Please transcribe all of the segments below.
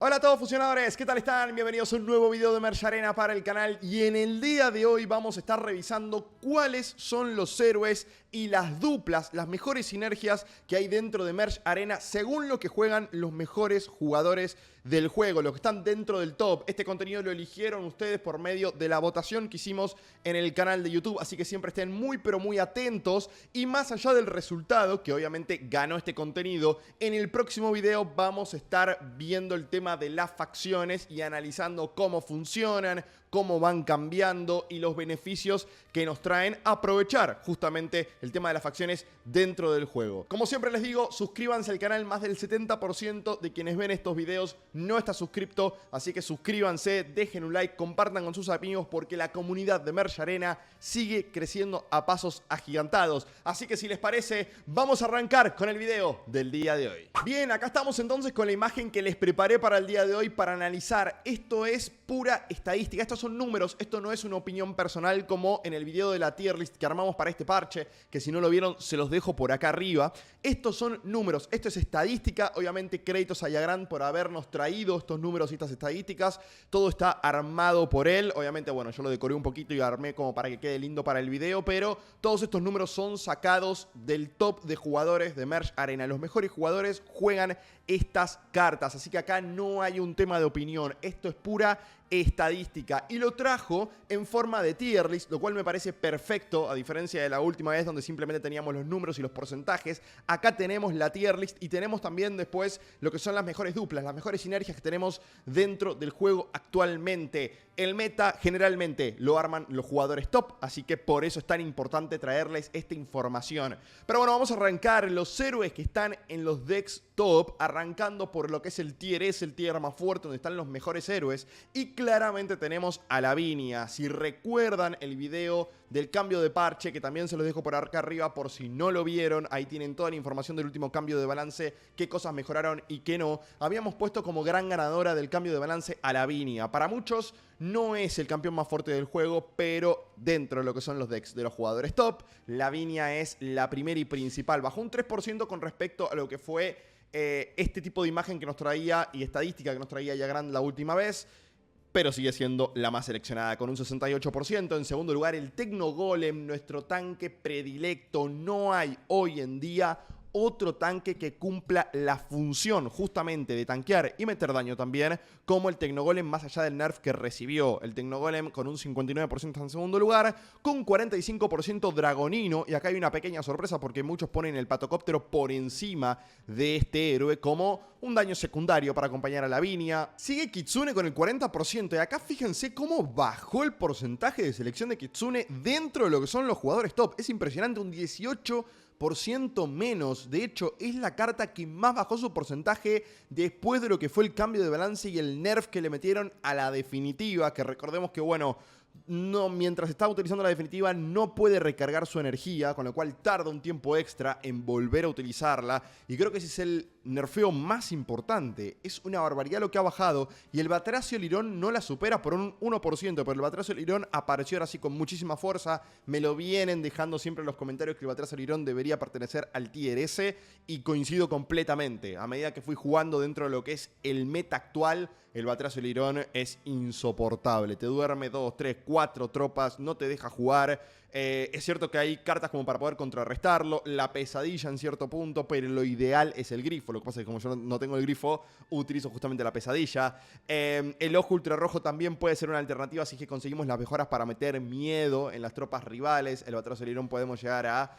Hola a todos fusionadores, ¿qué tal están? Bienvenidos a un nuevo video de Merge Arena para el canal y en el día de hoy vamos a estar revisando cuáles son los héroes y las duplas, las mejores sinergias que hay dentro de Merge Arena según lo que juegan los mejores jugadores del juego, los que están dentro del top. Este contenido lo eligieron ustedes por medio de la votación que hicimos en el canal de YouTube, así que siempre estén muy pero muy atentos y más allá del resultado, que obviamente ganó este contenido, en el próximo video vamos a estar viendo el tema de las facciones y analizando cómo funcionan, cómo van cambiando y los beneficios que nos traen aprovechar justamente el tema de las facciones dentro del juego. Como siempre les digo, suscríbanse al canal, más del 70% de quienes ven estos videos no está suscripto, así que suscríbanse, dejen un like, compartan con sus amigos porque la comunidad de Merge Arena sigue creciendo a pasos agigantados. Así que si les parece, vamos a arrancar con el video del día de hoy. Bien, acá estamos entonces con la imagen que les preparé para el día de hoy para analizar. Esto es pura estadística, estos son números, esto no es una opinión personal como en el video de la tier list que armamos para este parche, que si no lo vieron se los dejo por acá arriba. Estos son números, esto es estadística, obviamente créditos a Yagrand por habernos traído estos números y estas estadísticas. Todo está armado por él, obviamente bueno, yo lo decoré un poquito y armé como para que quede lindo para el video, pero todos estos números son sacados del top de jugadores de Merge Arena. Los mejores jugadores juegan estas cartas, así que acá no hay un tema de opinión, esto es pura estadística y lo trajo en forma de tier list, lo cual me parece perfecto a diferencia de la última vez donde simplemente teníamos los números y los porcentajes. Acá tenemos la tier list y tenemos también después lo que son las mejores duplas, las mejores sinergias que tenemos dentro del juego actualmente. El meta generalmente lo arman los jugadores top, así que por eso es tan importante traerles esta información. Pero bueno, vamos a arrancar los héroes que están en los decks top, arrancando por lo que es el tier S, el tier más fuerte, donde están los mejores héroes. Y claramente tenemos a Lavinia. Si recuerdan el video del cambio de parche, que también se los dejo por acá arriba por si no lo vieron, ahí tienen toda la información del último cambio de balance, qué cosas mejoraron y qué no. Habíamos puesto como gran ganadora del cambio de balance a Lavinia. Para muchos no es el campeón más fuerte del juego, pero dentro de lo que son los decks de los jugadores top, Lavinia es la primera y principal. Bajó un 3% con respecto a lo que fue este tipo de imagen que nos traía y estadística que nos traía Yagrand la última vez, pero sigue siendo la más seleccionada con un 68%. En segundo lugar, el Tecno Golem, nuestro tanque predilecto. No hay hoy en día otro tanque que cumpla la función justamente de tanquear y meter daño también como el Tecnogolem, más allá del nerf que recibió. El Tecnogolem con un 59% en segundo lugar, con 45% Dragonino, y acá hay una pequeña sorpresa porque muchos ponen el Patocóptero por encima de este héroe como un daño secundario para acompañar a Lavinia. Sigue Kitsune con el 40%, y acá fíjense cómo bajó el porcentaje de selección de Kitsune dentro de lo que son los jugadores top. Es impresionante, un 18% menos. De hecho, es la carta que más bajó su porcentaje después de lo que fue el cambio de balance y el nerf que le metieron a la definitiva, que recordemos que, bueno, no, mientras estaba utilizando la definitiva no puede recargar su energía, con lo cual tarda un tiempo extra en volver a utilizarla, y creo que ese es el nerfeo más importante. Es una barbaridad lo que ha bajado, y el Batracio Lirón no la supera por un 1%, pero el Batracio Lirón apareció ahora sí con muchísima fuerza. Me lo vienen dejando siempre en los comentarios que el Batracio Lirón debería pertenecer al tier S, y coincido completamente. A medida que fui jugando dentro de lo que es el meta actual, el Batracio Lirón es insoportable. Te duerme 2, 3, 4 tropas, no te deja jugar. Es cierto que hay cartas como para poder contrarrestarlo, la pesadilla en cierto punto, pero lo ideal es el grifo. Lo que pasa es que como yo no tengo el grifo, utilizo justamente la pesadilla. El ojo ultrarrojo también puede ser una alternativa si es que conseguimos las mejoras para meter miedo en las tropas rivales. El Batracio Lirón podemos llegar a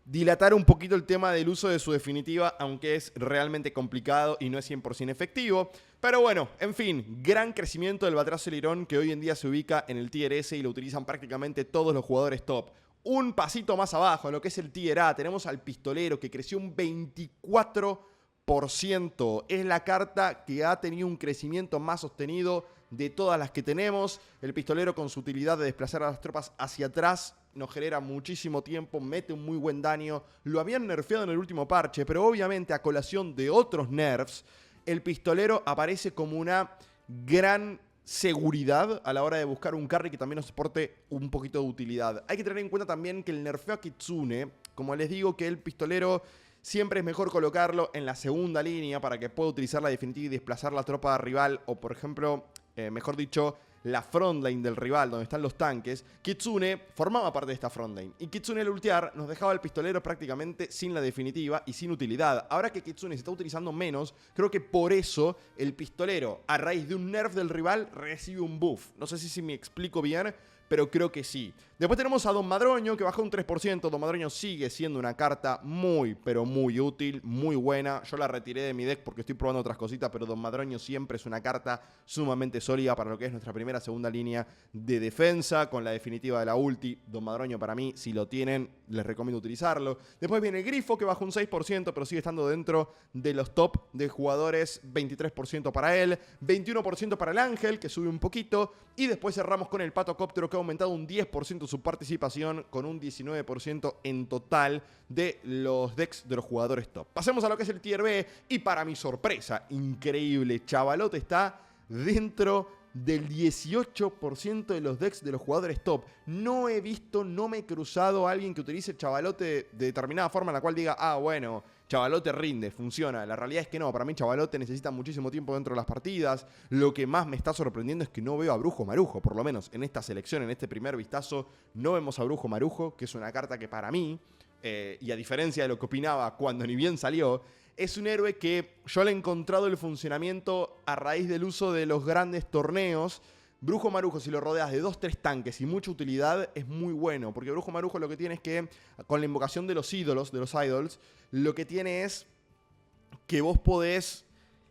dilatar un poquito el tema del uso de su definitiva, aunque es realmente complicado y no es 100% efectivo. Pero bueno, en fin, gran crecimiento del Batracio Lirón, que hoy en día se ubica en el tier S y lo utilizan prácticamente todos los jugadores top. Un pasito más abajo, en lo que es el tier A, tenemos al Pistolero, que creció un 24%. Es la carta que ha tenido un crecimiento más sostenido de todas las que tenemos. El Pistolero, con su utilidad de desplazar a las tropas hacia atrás, nos genera muchísimo tiempo, mete un muy buen daño. Lo habían nerfeado en el último parche, pero obviamente a colación de otros nerfs, el Pistolero aparece como una gran seguridad a la hora de buscar un carry que también nos aporte un poquito de utilidad. Hay que tener en cuenta también que el nerfeo a Kitsune, como les digo, que el Pistolero siempre es mejor colocarlo en la segunda línea para que pueda utilizar la definitiva y desplazar la tropa rival, o por ejemplo, mejor dicho, la frontline del rival, donde están los tanques. Kitsune formaba parte de esta frontline, y Kitsune al ultear nos dejaba al pistolero prácticamente sin la definitiva y sin utilidad. Ahora que Kitsune se está utilizando menos, creo que por eso el pistolero, a raíz de un nerf del rival, recibe un buff. No sé si me explico bien, pero creo que sí. Después tenemos a Don Madroño, que bajó un 3%. Don Madroño sigue siendo una carta muy, pero muy útil, muy buena. Yo la retiré de mi deck porque estoy probando otras cositas, pero Don Madroño siempre es una carta sumamente sólida para lo que es nuestra primera, segunda línea de defensa, con la definitiva de la ulti. Don Madroño, para mí, si lo tienen, les recomiendo utilizarlo. Después viene el Grifo, que bajó un 6%, pero sigue estando dentro de los top de jugadores. 23% para él, 21% para el Ángel, que sube un poquito. Y después cerramos con el Patocóptero, que ha aumentado un 10% su participación, con un 19% en total de los decks de los jugadores top. Pasemos a lo que es el Tier B, y para mi sorpresa, increíble, Chavalote está dentro del 18% de los decks de los jugadores top. No he visto, no me he cruzado a alguien que utilice Chavalote de determinada forma en la cual diga, ah, bueno, Chavalote rinde, funciona. La realidad es que no, para mí Chavalote necesita muchísimo tiempo dentro de las partidas. Lo que más me está sorprendiendo es que no veo a Brujo Marujo, por lo menos en esta selección, en este primer vistazo, no vemos a Brujo Marujo, que es una carta que para mí, y a diferencia de lo que opinaba cuando ni bien salió, es un héroe que yo le he encontrado el funcionamiento a raíz del uso de los grandes torneos. Brujo Marujo, si lo rodeas de 2-3 tanques y mucha utilidad, es muy bueno. Porque Brujo Marujo lo que tiene es que, con la invocación de los ídolos, de los idols, lo que tiene es que vos podés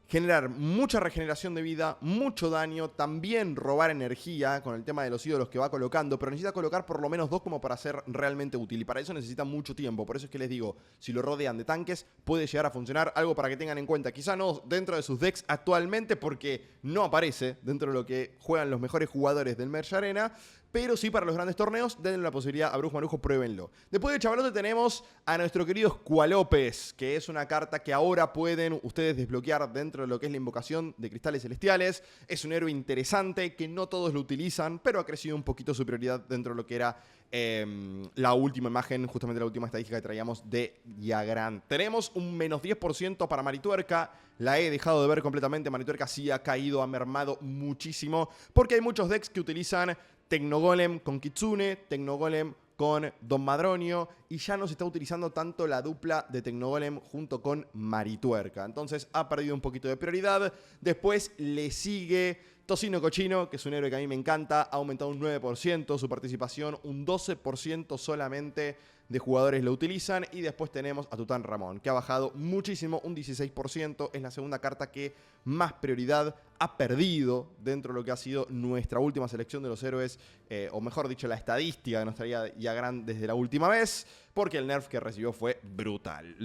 generar mucha regeneración de vida, mucho daño, también robar energía con el tema de los ídolos que va colocando, pero necesita colocar por lo menos 2 como para ser realmente útil, y para eso necesita mucho tiempo. Por eso es que les digo, si lo rodean de tanques, puede llegar a funcionar. Algo para que tengan en cuenta, quizá no dentro de sus decks actualmente, porque no aparece dentro de lo que juegan los mejores jugadores del Merge Arena, pero sí para los grandes torneos, denle la posibilidad a Brujo Marujo, pruébenlo. Después de Chavalote tenemos a nuestro querido Squalopes, que es una carta que ahora pueden ustedes desbloquear dentro de lo que es la invocación de cristales celestiales. Es un héroe interesante que no todos lo utilizan, pero ha crecido un poquito su prioridad dentro de lo que era la última imagen, justamente la última estadística que traíamos de Yagran. Tenemos un menos 10% para Marituerca. La he dejado de ver completamente. Marituerca sí ha caído, ha mermado muchísimo, porque hay muchos decks que utilizan Tecnogolem con Kitsune, Tecnogolem con Don Madroño, y ya no se está utilizando tanto la dupla de Tecnogolem junto con Marituerca. Entonces ha perdido un poquito de prioridad. Después le sigue Tocino Cochino, que es un héroe que a mí me encanta. Ha aumentado un 9% su participación, un 12% solamente de jugadores lo utilizan. Y después tenemos a Tután Ramón, que ha bajado muchísimo, un 16%. Es la segunda carta que más prioridad ha perdido dentro de lo que ha sido nuestra última selección de los héroes, o mejor dicho, la estadística que nos traía Yagran desde la última vez, porque el nerf que recibió fue brutal.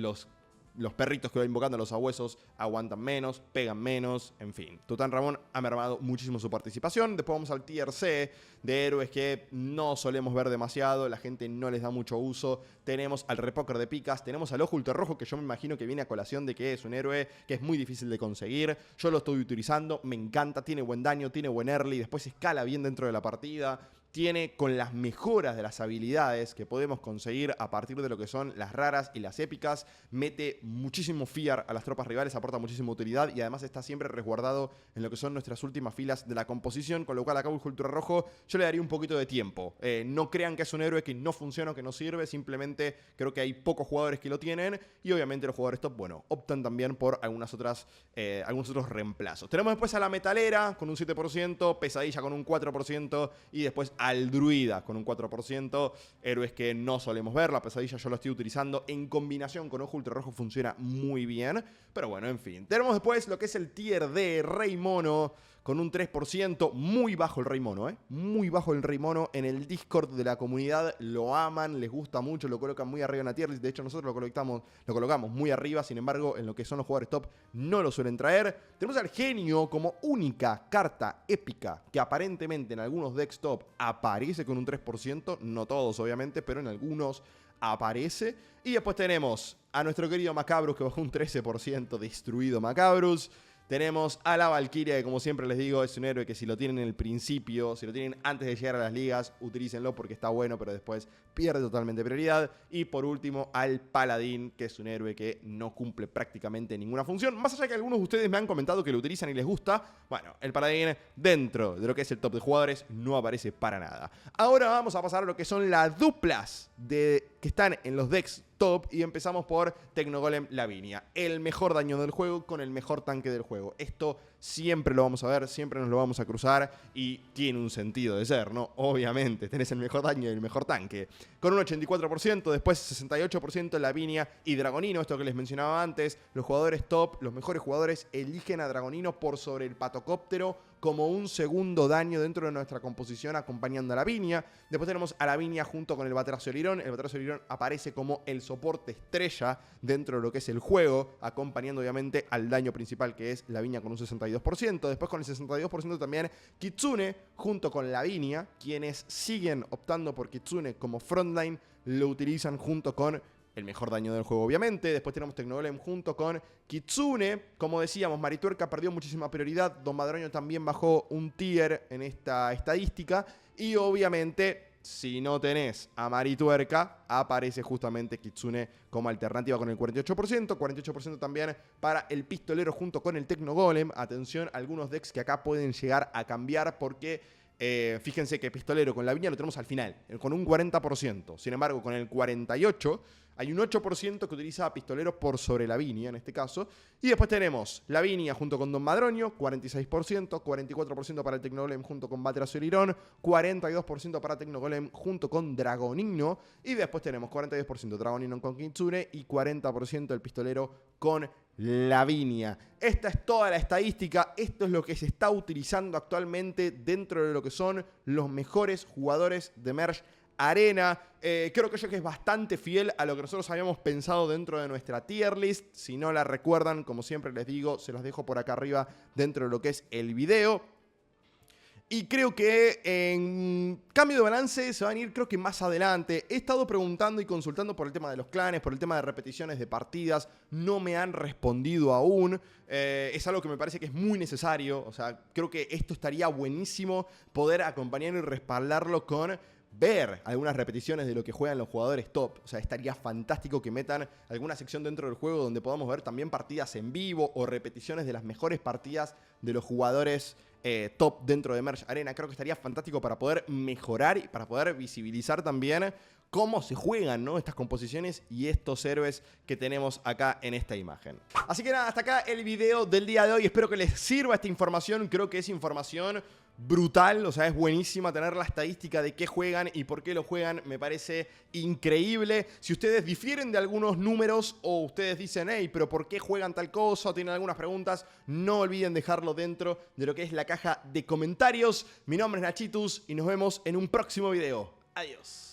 Los perritos que va invocando a los sabuesos aguantan menos, pegan menos, en fin. Tután Ramón ha mermado muchísimo su participación. Después vamos al Tier C de héroes que no solemos ver demasiado, la gente no les da mucho uso. Tenemos al Repoker de Picas, tenemos al Ojo Ultrarrojo, que yo me imagino que viene a colación de que es un héroe que es muy difícil de conseguir. Yo lo estoy utilizando, me encanta, tiene buen daño, tiene buen early, después escala bien dentro de la partida. Tiene, con las mejoras de las habilidades que podemos conseguir a partir de lo que son las raras y las épicas, mete muchísimo fear a las tropas rivales, aporta muchísima utilidad y además está siempre resguardado en lo que son nuestras últimas filas de la composición, con lo cual acá Ojo Ultrarrojo yo le daría un poquito de tiempo. No crean que es un héroe que no funciona o que no sirve, simplemente creo que hay pocos jugadores que lo tienen y obviamente los jugadores top, bueno, optan también por algunos otros reemplazos. Tenemos después a la Metalera con un 7%, Pesadilla con un 4% y después al Druida con un 4%, héroes que no solemos ver. La Pesadilla yo lo estoy utilizando en combinación con Ojo Ultrarrojo, funciona muy bien, pero bueno, en fin. Tenemos después lo que es el Tier D, Rey Mono, con un 3%, muy bajo el Rey Mono, muy bajo el Rey Mono. En el Discord de la comunidad lo aman, les gusta mucho, lo colocan muy arriba en la tier list. De hecho, nosotros lo colocamos muy arriba, sin embargo, en lo que son los jugadores top no lo suelen traer. Tenemos al Genio como única carta épica que aparentemente en algunos decks top aparece con un 3%, no todos obviamente, pero en algunos aparece. Y después tenemos a nuestro querido Macabrus, que bajó un 13%, destruido Macabrus. Tenemos a la Valkyria, que como siempre les digo, es un héroe que si lo tienen en el principio, si lo tienen antes de llegar a las ligas, utilícenlo porque está bueno, pero después pierde totalmente prioridad. Y por último, al Paladín, que es un héroe que no cumple prácticamente ninguna función. Más allá que algunos de ustedes me han comentado que lo utilizan y les gusta, bueno, el Paladín dentro de lo que es el top de jugadores no aparece para nada. Ahora vamos a pasar a lo que son las duplas que están en los decks top y empezamos por Tecnogolem Lavinia, el mejor daño del juego con el mejor tanque del juego. Esto siempre lo vamos a ver, siempre nos lo vamos a cruzar y tiene un sentido de ser, ¿no? Obviamente, tenés el mejor daño y el mejor tanque. Con un 84%, después 68% Lavinia y Dragonino, esto que les mencionaba antes, los jugadores top, los mejores jugadores eligen a Dragonino por sobre el Patocóptero como un segundo daño dentro de nuestra composición acompañando a Lavinia. Después tenemos a Lavinia junto con el Batracio Lirón. El Batracio Lirón aparece como el soporte estrella dentro de lo que es el juego, acompañando obviamente al daño principal que es Lavinia con un 62%. Después con el 62% también Kitsune junto con Lavinia. Quienes siguen optando por Kitsune como frontline lo utilizan junto con el mejor daño del juego, obviamente. Después tenemos Tecnogolem junto con Kitsune. Como decíamos, Marituerca perdió muchísima prioridad. Don Madroño también bajó un tier en esta estadística. Y obviamente, si no tenés a Marituerca, aparece justamente Kitsune como alternativa con el 48%. 48% también para el Pistolero junto con el Tecnogolem. Atención, algunos decks que acá pueden llegar a cambiar porque... fíjense que Pistolero con Lavinia lo tenemos al final, con un 40%. Sin embargo, con el 48% hay un 8% que utiliza a Pistolero por sobre Lavinia en este caso. Y después tenemos Lavinia junto con Don Madroño, 46%, 44% para el Tecnogolem junto con Batracio Lirón, 42% para Tecnogolem junto con Dragonino. Y después tenemos 42% Dragonino con Kitsune y 40% el Pistolero con Lavinia. Esta es toda la estadística, esto es lo que se está utilizando actualmente dentro de lo que son los mejores jugadores de Merge Arena. Creo que es bastante fiel a lo que nosotros habíamos pensado dentro de nuestra tier list. Si no la recuerdan, como siempre les digo, se los dejo por acá arriba dentro de lo que es el video. Y creo que en cambio de balance se van a ir creo que más adelante. He estado preguntando y consultando por el tema de los clanes, por el tema de repeticiones de partidas. No me han respondido aún. Es algo que me parece que es muy necesario. O sea, creo que esto estaría buenísimo poder acompañarlo y respaldarlo con ver algunas repeticiones de lo que juegan los jugadores top. O sea, estaría fantástico que metan alguna sección dentro del juego donde podamos ver también partidas en vivo o repeticiones de las mejores partidas de los jugadores top dentro de Merge Arena. Creo que estaría fantástico para poder mejorar y para poder visibilizar también cómo se juegan, ¿no?, estas composiciones y estos héroes que tenemos acá en esta imagen. Así que nada, hasta acá el video del día de hoy. Espero que les sirva esta información. Creo que es información brutal, o sea, es buenísima tener la estadística de qué juegan y por qué lo juegan, me parece increíble. Si ustedes difieren de algunos números o ustedes dicen, hey, pero ¿por qué juegan tal cosa?, o tienen algunas preguntas, no olviden dejarlo dentro de lo que es la caja de comentarios. Mi nombre es Nachitus y nos vemos en un próximo video. Adiós.